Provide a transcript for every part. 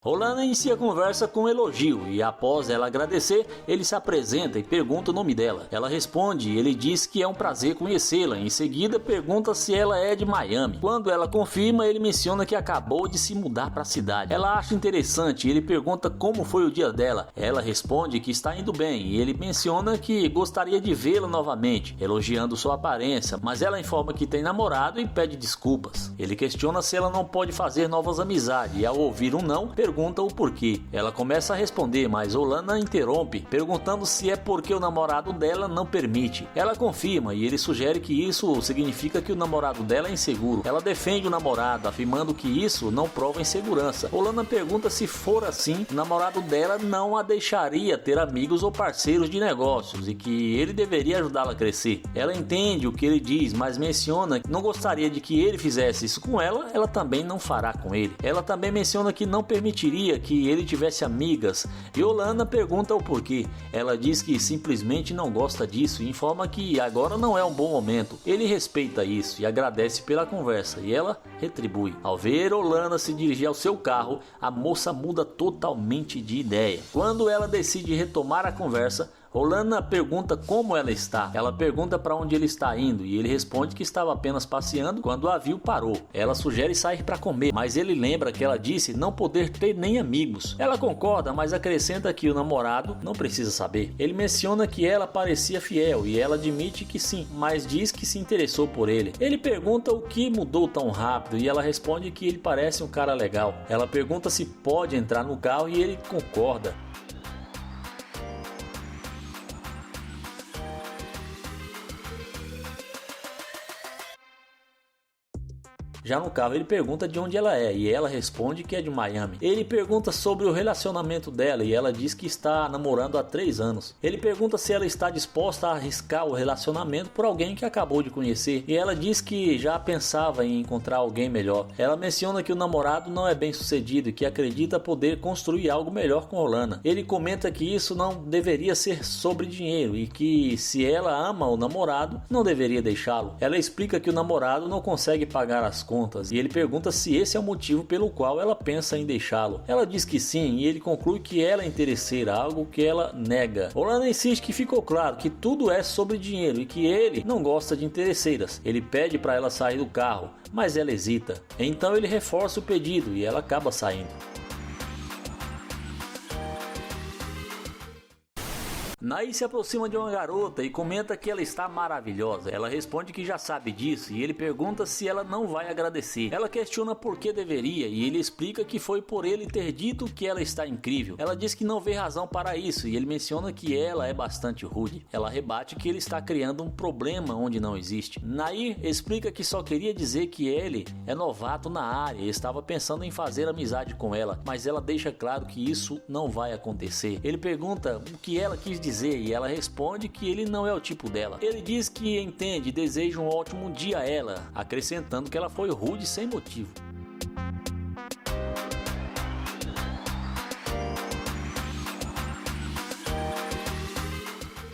Rolando inicia a conversa com um elogio e após ela agradecer, ele se apresenta e pergunta o nome dela. Ela responde e ele diz que é um prazer conhecê-la. Em seguida pergunta se ela é de Miami. Quando ela confirma, ele menciona que acabou de se mudar para a cidade. Ela acha interessante e ele pergunta como foi o dia dela. Ela responde que está indo bem e ele menciona que gostaria de vê-la novamente, elogiando sua aparência, mas ela informa que tem namorado e pede desculpas. Ele questiona se ela não pode fazer novas amizades e ao ouvir um não, pergunta o porquê. Ela começa a responder, mas Olana interrompe, perguntando se é porque o namorado dela não permite. Ela confirma e ele sugere que isso significa que o namorado dela é inseguro. Ela defende o namorado, afirmando que isso não prova insegurança. Olana pergunta se for assim, o namorado dela não a deixaria ter amigos ou parceiros de negócios e que ele deveria ajudá-la a crescer. Ela entende o que ele diz, mas menciona que não gostaria de que ele fizesse isso com ela, ela também não fará com ele. Ela também menciona que não permitiria que ele tivesse amigas e Olana pergunta o porquê. Ela diz que simplesmente não gosta disso e informa que agora não é um bom momento. Ele respeita isso e agradece pela conversa e ela retribui. Ao ver Olana se dirigir ao seu carro, a moça muda totalmente de ideia. Quando ela decide retomar a conversa, Olana pergunta como ela está. Ela pergunta para onde ele está indo e ele responde que estava apenas passeando quando a viu parou. Ela sugere sair para comer, mas ele lembra que ela disse não poder ter nem amigos. Ela concorda, mas acrescenta que o namorado não precisa saber. Ele menciona que ela parecia fiel e ela admite que sim, mas diz que se interessou por ele. Ele pergunta o que mudou tão rápido e ela responde que ele parece um cara legal. Ela pergunta se pode entrar no carro e ele concorda. Já no carro ele pergunta de onde ela é e ela responde que é de Miami. Ele pergunta sobre o relacionamento dela e ela diz que está namorando há 3 anos. Ele pergunta se ela está disposta a arriscar o relacionamento por alguém que acabou de conhecer e ela diz que já pensava em encontrar alguém melhor. Ela menciona que o namorado não é bem sucedido e que acredita poder construir algo melhor com Olana. Ele comenta que isso não deveria ser sobre dinheiro e que se ela ama o namorado, não deveria deixá-lo. Ela explica que o namorado não consegue pagar as contas e ele pergunta se esse é o motivo pelo qual ela pensa em deixá-lo. Ela diz que sim e ele conclui que ela é interesseira, algo que ela nega. Olana insiste que ficou claro que tudo é sobre dinheiro e que ele não gosta de interesseiras. Ele pede para ela sair do carro, mas ela hesita. Então ele reforça o pedido e ela acaba saindo. Nair se aproxima de uma garota e comenta que ela está maravilhosa. Ela responde que já sabe disso e ele pergunta se ela não vai agradecer. Ela questiona por que deveria e ele explica que foi por ele ter dito que ela está incrível. Ela diz que não vê razão para isso e ele menciona que ela é bastante rude. Ela rebate que ele está criando um problema onde não existe. Nair explica que só queria dizer que ele é novato na área e estava pensando em fazer amizade com ela, mas ela deixa claro que isso não vai acontecer. Ele pergunta o que ela quis dizer e ela responde que ele não é o tipo dela. Ele diz que entende e deseja um ótimo dia a ela, acrescentando que ela foi rude sem motivo.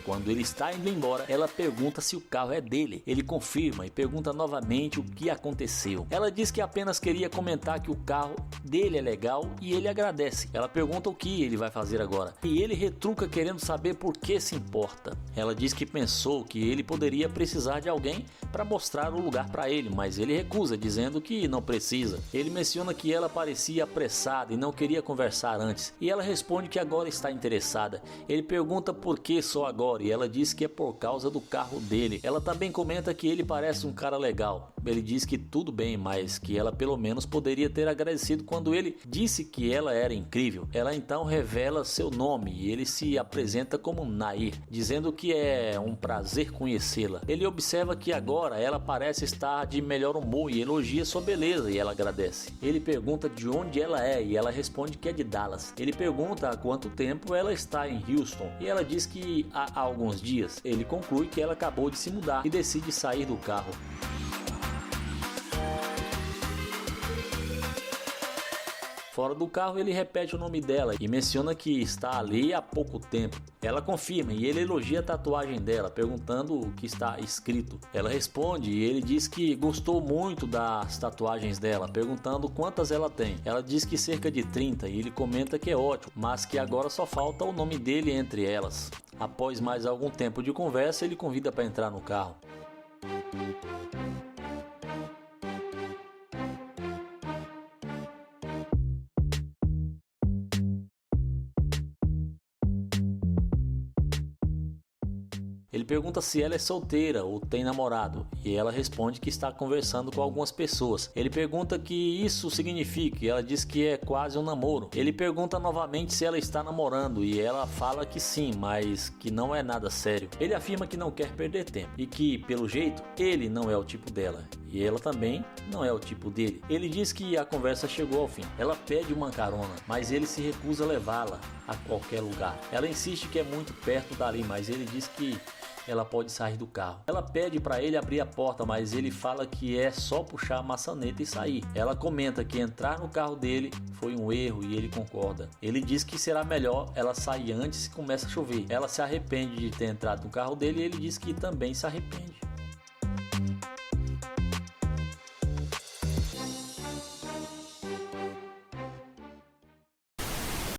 Quando ele está indo embora, ela pergunta se o carro é dele. Ele confirma e pergunta novamente o que aconteceu. Ela diz que apenas queria comentar que o carro dele é legal e ele agradece. Ela pergunta o que ele vai fazer agora e ele retruca querendo saber por que se importa. Ela diz que pensou que ele poderia precisar de alguém para mostrar o lugar para ele, mas ele recusa, dizendo que não precisa. Ele menciona que ela parecia apressada e não queria conversar antes e ela responde que agora está interessada. Ele pergunta por que só agora e ela diz que é por causa do carro dele. Ela também comenta que ele parece um cara legal. Ele diz que tudo bem, mas que ela pelo menos poderia ter agradecido quando ele disse que ela era incrível. Ela então revela seu nome e ele se apresenta como Nair, dizendo que é um prazer conhecê-la. Ele observa que agora ela parece estar de melhor humor e elogia sua beleza e ela agradece. Ele pergunta de onde ela é e ela responde que é de Dallas. Ele pergunta há quanto tempo ela está em Houston e ela diz que há alguns dias. Ele conclui que ela acabou de se mudar e decide sair do carro. Fora do carro, ele repete o nome dela e menciona que está ali há pouco tempo. Ela confirma e ele elogia a tatuagem dela, perguntando o que está escrito. Ela responde e ele diz que gostou muito das tatuagens dela, perguntando quantas ela tem. Ela diz que cerca de 30 e ele comenta que é ótimo, mas que agora só falta o nome dele entre elas. Após mais algum tempo de conversa, ele convida para entrar no carro. Ele pergunta se ela é solteira ou tem namorado e ela responde que está conversando com algumas pessoas. Ele pergunta o que isso significa e ela diz que é quase um namoro. Ele pergunta novamente se ela está namorando e ela fala que sim, mas que não é nada sério. Ele afirma que não quer perder tempo e que, pelo jeito, ele não é o tipo dela e ela também não é o tipo dele. Ele diz que a conversa chegou ao fim. Ela pede uma carona, mas ele se recusa a levá-la a qualquer lugar. Ela insiste que é muito perto dali, mas ele diz que ela pode sair do carro. Ela pede para ele abrir a porta, mas ele fala que é só puxar a maçaneta e sair. Ela comenta que entrar no carro dele foi um erro e ele concorda. Ele diz que será melhor ela sair antes que comece a chover. Ela se arrepende de ter entrado no carro dele e ele diz que também se arrepende.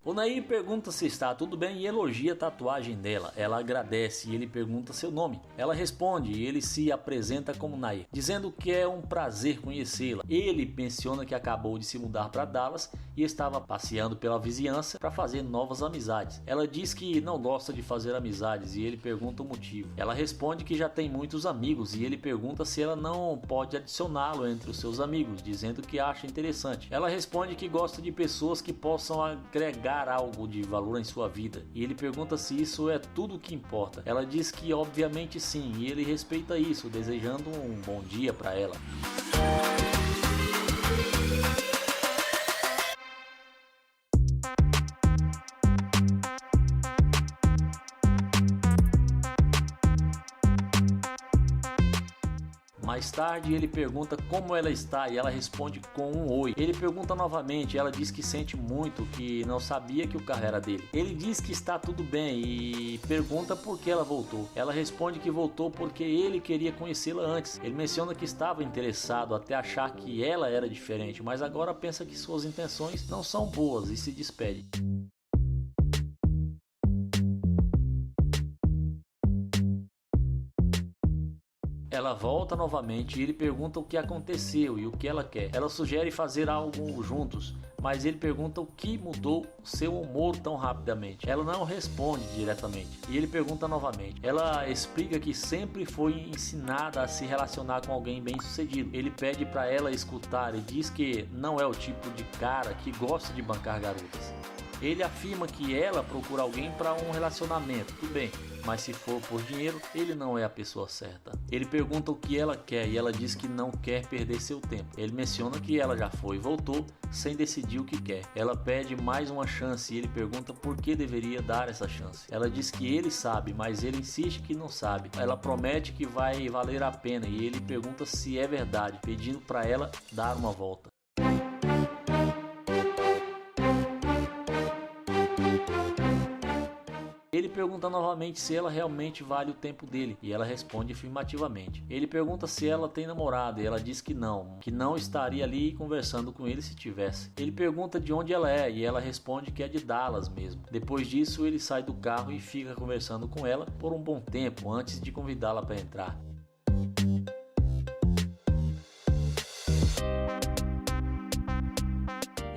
O Nair pergunta se está tudo bem e elogia a tatuagem dela. Ela agradece e ele pergunta seu nome. Ela responde e ele se apresenta como Nair, dizendo que é um prazer conhecê-la. Ele menciona que acabou de se mudar para Dallas e estava passeando pela vizinhança para fazer novas amizades. Ela diz que não gosta de fazer amizades e ele pergunta o motivo. Ela responde que já tem muitos amigos e ele pergunta se ela não pode adicioná-lo entre os seus amigos, dizendo que acha interessante. Ela responde que gosta de pessoas que possam agregar algo de valor em sua vida e ele pergunta se isso é tudo o que importa. Ela diz que obviamente sim e ele respeita isso, desejando um bom dia para ela. Mais tarde ele pergunta como ela está e ela responde com um oi. Ele pergunta novamente, ela diz que sente muito, que não sabia que o carro era dele. Ele diz que está tudo bem e pergunta por que ela voltou. Ela responde que voltou porque ele queria conhecê-la antes. Ele menciona que estava interessado até achar que ela era diferente, mas agora pensa que suas intenções não são boas e se despede. Ela volta novamente e ele pergunta o que aconteceu e o que ela quer. Ela sugere fazer algo juntos, mas ele pergunta o que mudou seu humor tão rapidamente. Ela não responde diretamente e ele pergunta novamente. Ela explica que sempre foi ensinada a se relacionar com alguém bem sucedido. Ele pede para ela escutar e diz que não é o tipo de cara que gosta de bancar garotas. Ele afirma que ela procura alguém para um relacionamento, tudo bem, mas se for por dinheiro, ele não é a pessoa certa. Ele pergunta o que ela quer e ela diz que não quer perder seu tempo. Ele menciona que ela já foi e voltou sem decidir o que quer. Ela pede mais uma chance e ele pergunta por que deveria dar essa chance. Ela diz que ele sabe, mas ele insiste que não sabe. Ela promete que vai valer a pena e ele pergunta se é verdade, pedindo para ela dar uma volta. Ele pergunta novamente se ela realmente vale o tempo dele e ela responde afirmativamente. Ele pergunta se ela tem namorado e ela diz que não estaria ali conversando com ele se tivesse. Ele pergunta de onde ela é e ela responde que é de Dallas mesmo. Depois disso, ele sai do carro e fica conversando com ela por um bom tempo antes de convidá-la para entrar.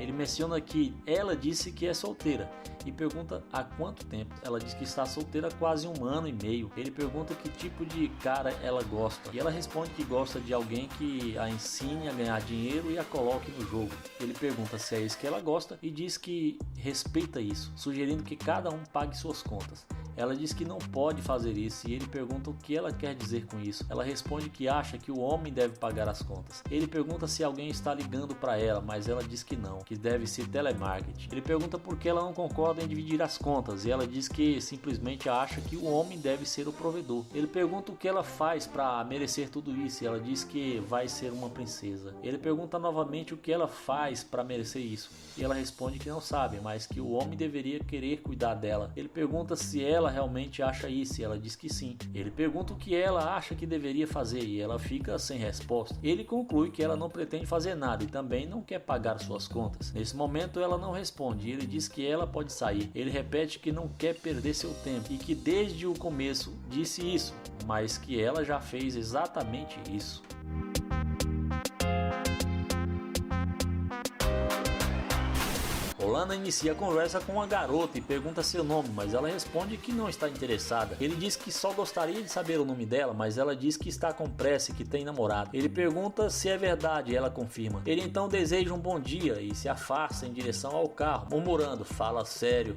Ele menciona que ela disse que é solteira e pergunta há quanto tempo. Ela diz que está solteira há quase 1 ano e meio. Ele pergunta que tipo de cara ela gosta e ela responde que gosta de alguém que a ensine a ganhar dinheiro e a coloque no jogo. Ele pergunta se é isso que ela gosta e diz que respeita isso, sugerindo que cada um pague suas contas. Ela diz que não pode fazer isso e ele pergunta o que ela quer dizer com isso. Ela responde que acha que o homem deve pagar as contas. Ele pergunta se alguém está ligando para ela, mas ela diz que não, que deve ser telemarketing. Ele pergunta por que ela não concorda em dividir as contas e ela diz que simplesmente acha que o homem deve ser o provedor. Ele pergunta o que ela faz para merecer tudo isso e ela diz que vai ser uma princesa. Ele pergunta novamente o que ela faz para merecer isso e ela responde que não sabe, mas que o homem deveria querer cuidar dela. Ele pergunta se ela realmente acha isso e ela diz que sim. Ele pergunta o que ela acha que deveria fazer e ela fica sem resposta. Ele conclui que ela não pretende fazer nada e também não quer pagar suas contas. Nesse momento ela não responde e ele diz que ela pode sair. Ele repete que não quer perder seu tempo e que desde o começo disse isso, mas que ela já fez exatamente isso. Rolanda inicia a conversa com a garota e pergunta seu nome, mas ela responde que não está interessada. Ele diz que só gostaria de saber o nome dela, mas ela diz que está com pressa e que tem namorado. Ele pergunta se é verdade e ela confirma. Ele então deseja um bom dia e se afasta em direção ao carro, murmurando: "Fala sério."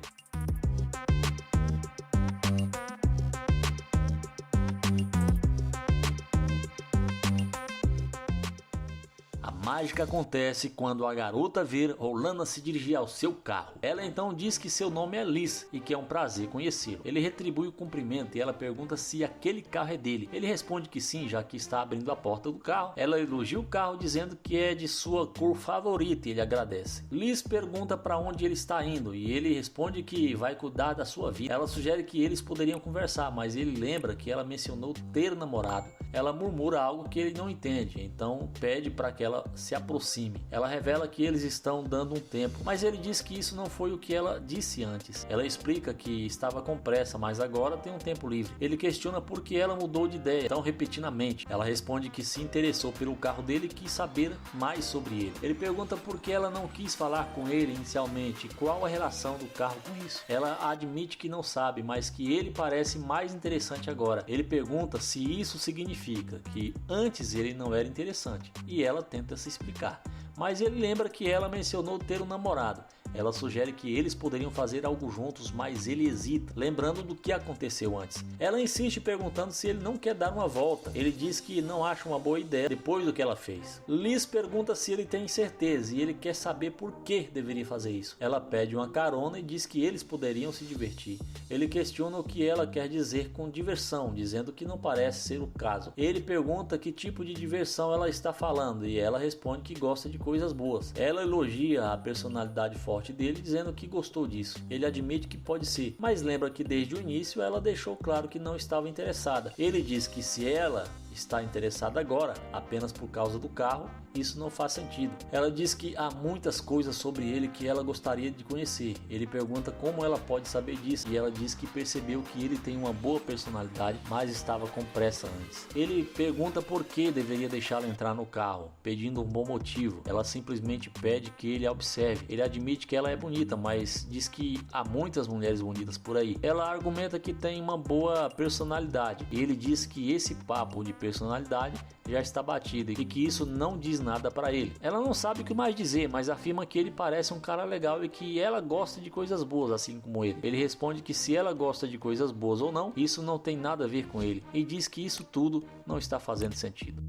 A mágica acontece quando a garota vê Rolanda se dirigir ao seu carro. Ela então diz que seu nome é Liz e que é um prazer conhecê-lo. Ele retribui o cumprimento e ela pergunta se aquele carro é dele. Ele responde que sim, já que está abrindo a porta do carro. Ela elogia o carro dizendo que é de sua cor favorita e ele agradece. Liz pergunta para onde ele está indo e ele responde que vai cuidar da sua vida. Ela sugere que eles poderiam conversar, mas ele lembra que ela mencionou ter namorado. Ela murmura algo que ele não entende, então pede para que ela se aproxime. Ela revela que eles estão dando um tempo, mas ele diz que isso não foi o que ela disse antes. Ela explica que estava com pressa, mas agora tem um tempo livre. Ele questiona por que ela mudou de ideia tão repentinamente. Ela responde que se interessou pelo carro dele e quis saber mais sobre ele. Ele pergunta por que ela não quis falar com ele inicialmente, qual a relação do carro com isso. Ela admite que não sabe, mas que ele parece mais interessante agora. Ele pergunta se isso significa que antes ele não era interessante e ela tenta se explicar, mas ele lembra que ela mencionou ter um namorado. Ela sugere que eles poderiam fazer algo juntos, mas ele hesita, lembrando do que aconteceu antes. Ela insiste perguntando se ele não quer dar uma volta. Ele diz que não acha uma boa ideia depois do que ela fez. Liz pergunta se ele tem certeza e ele quer saber por que deveria fazer isso. Ela pede uma carona e diz que eles poderiam se divertir. Ele questiona o que ela quer dizer com diversão, dizendo que não parece ser o caso. Ele pergunta que tipo de diversão ela está falando e ela responde que gosta de coisas boas. Ela elogia a personalidade forte dele, dizendo que gostou disso. Ele admite que pode ser, mas lembra que desde o início ela deixou claro que não estava interessada. Ele diz que se ela está interessada agora apenas por causa do carro, isso não faz sentido. Ela diz que há muitas coisas sobre ele que ela gostaria de conhecer. Ele pergunta como ela pode saber disso e ela diz que percebeu que ele tem uma boa personalidade, mas estava com pressa antes. Ele pergunta por que deveria deixá-la entrar no carro, pedindo um bom motivo. Ela simplesmente pede que ele a observe. Ele admite que ela é bonita, mas diz que há muitas mulheres bonitas por aí. Ela argumenta que tem uma boa personalidade e ele diz que esse papo de personalidade já está batido e que isso não diz nada para ele. Ela não sabe o que mais dizer, mas afirma que ele parece um cara legal e que ela gosta de coisas boas assim como ele. Ele responde que se ela gosta de coisas boas ou não, isso não tem nada a ver com ele e diz que isso tudo não está fazendo sentido.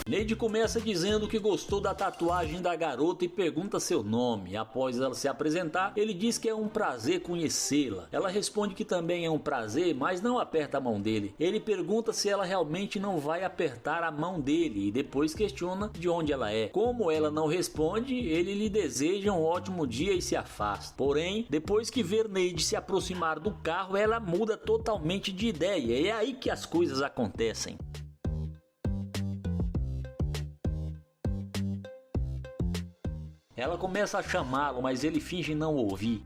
Lady começa dizendo que gostou da tatuagem da garota e pergunta seu nome. Após ela se apresentar, ele diz que é um prazer conhecê-la. Ela responde que também é um prazer, mas não aperta a mão dele. Ele pergunta se ela realmente não vai apertar a mão dele e depois questiona de onde ela é. Como ela não responde, ele lhe deseja um ótimo dia e se afasta. Porém, depois que ver Lady se aproximar do carro, ela muda totalmente de ideia e é aí que as coisas acontecem. Ela começa a chamá-lo, mas ele finge não ouvir.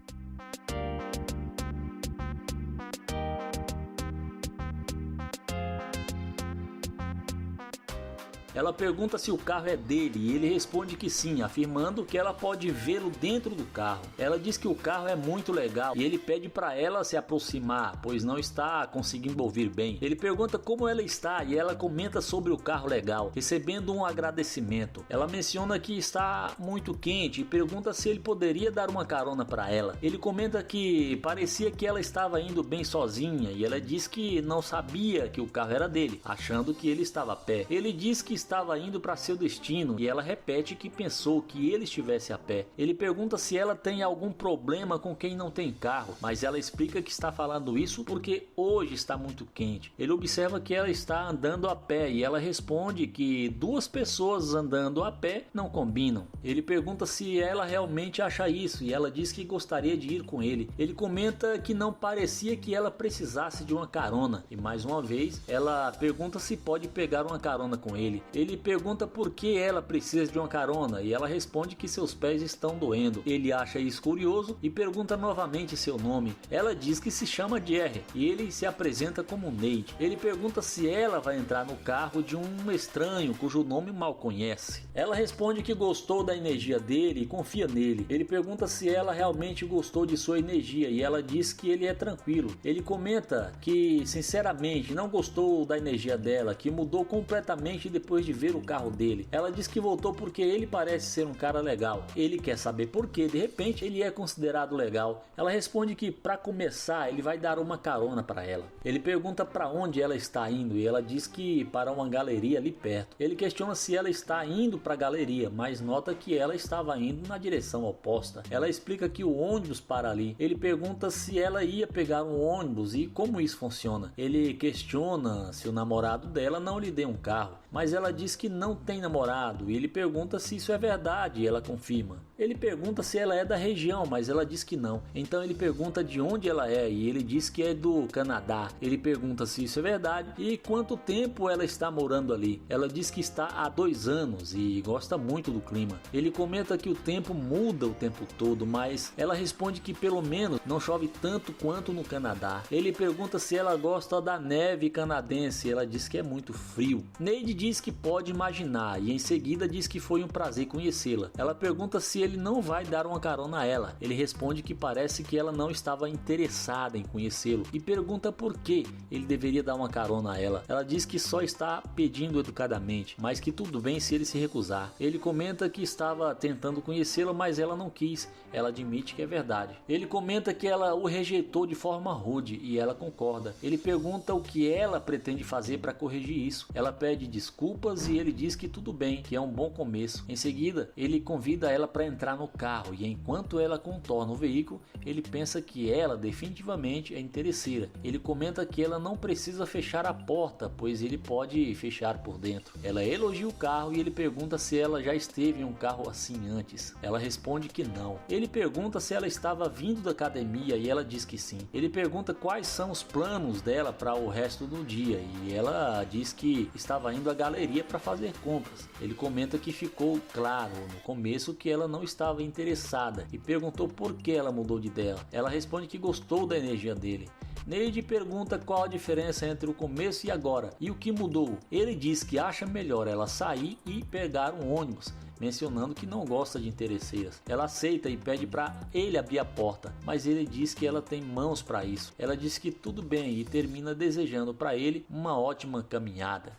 Ela pergunta se o carro é dele e ele responde que sim, afirmando que ela pode vê-lo dentro do carro. Ela diz que o carro é muito legal e ele pede para ela se aproximar, pois não está conseguindo ouvir bem. Ele pergunta como ela está e ela comenta sobre o carro legal, recebendo um agradecimento. Ela menciona que está muito quente e pergunta se ele poderia dar uma carona para ela. Ele comenta que parecia que ela estava indo bem sozinha e ela diz que não sabia que o carro era dele, achando que ele estava a pé. Ele diz que estava indo para seu destino e ela repete que pensou que ele estivesse a pé. Ele pergunta se ela tem algum problema com quem não tem carro, mas ela explica que está falando isso porque hoje está muito quente. Ele observa que ela está andando a pé e ela responde que duas pessoas andando a pé não combinam. Ele pergunta se ela realmente acha isso e ela diz que gostaria de ir com ele. Ele comenta que não parecia que ela precisasse de uma carona e mais uma vez ela pergunta se pode pegar uma carona com ele. Ele pergunta por que ela precisa de uma carona e ela responde que seus pés estão doendo. Ele acha isso curioso e pergunta novamente seu nome. Ela diz que se chama Jerry e ele se apresenta como Neide. Ele pergunta se ela vai entrar no carro de um estranho cujo nome mal conhece. Ela responde que gostou da energia dele e confia nele. Ele pergunta se ela realmente gostou de sua energia e ela diz que ele é tranquilo. Ele comenta que sinceramente não gostou da energia dela, que mudou completamente depois de ver o carro dele. Ela diz que voltou porque ele parece ser um cara legal. Ele quer saber por que de repente ele é considerado legal. Ela responde que para começar ele vai dar uma carona para ela. Ele pergunta para onde ela está indo e ela diz que para uma galeria ali perto. Ele questiona se ela está indo para a galeria, mas nota que ela estava indo na direção oposta. Ela explica que o ônibus para ali. Ele pergunta se ela ia pegar um ônibus e como isso funciona. Ele questiona se o namorado dela não lhe deu um carro, mas ela diz que não tem namorado e ele pergunta se isso é verdade e ela confirma. Ele pergunta se ela é da região, mas ela diz que não. Então ele pergunta de onde ela é e ele diz que é do Canadá. Ele pergunta se isso é verdade e quanto tempo ela está morando ali. Ela diz que está há 2 anos e gosta muito do clima. Ele comenta que o tempo muda o tempo todo, mas ela responde que pelo menos não chove tanto quanto no Canadá. Ele pergunta se ela gosta da neve canadense. Ela diz que é muito frio. Neide diz que pode imaginar e em seguida diz que foi um prazer conhecê-la. Ela pergunta se ele não vai dar uma carona a ela. Ele responde que parece que ela não estava interessada em conhecê-lo e pergunta por que ele deveria dar uma carona a ela. Ela diz que só está pedindo educadamente, mas que tudo bem se ele se recusar. Ele comenta que estava tentando conhecê-la, mas ela não quis. Ela admite que é verdade. Ele comenta que ela o rejeitou de forma rude e ela concorda. Ele pergunta o que ela pretende fazer para corrigir isso. Ela pede desculpas e ele diz que tudo bem, que é um bom começo. Em seguida, ele convida ela para entrar no carro e enquanto ela contorna o veículo, ele pensa que ela definitivamente é interesseira. Ele comenta que ela não precisa fechar a porta, pois ele pode fechar por dentro. Ela elogia o carro e ele pergunta se ela já esteve em um carro assim antes. Ela responde que não. Ele pergunta se ela estava vindo da academia e ela diz que sim. Ele pergunta quais são os planos dela para o resto do dia e ela diz que estava indo à galeria para fazer compras. Ele comenta que ficou claro no começo que ela não estava interessada e perguntou por que ela mudou de ideia. Ela responde que gostou da energia dele. Neide pergunta qual a diferença entre o começo e agora e o que mudou. Ele diz que acha melhor ela sair e pegar um ônibus, mencionando que não gosta de interesseiras. Ela aceita e pede para ele abrir a porta, mas ele diz que ela tem mãos para isso. Ela diz que tudo bem e termina desejando para ele uma ótima caminhada.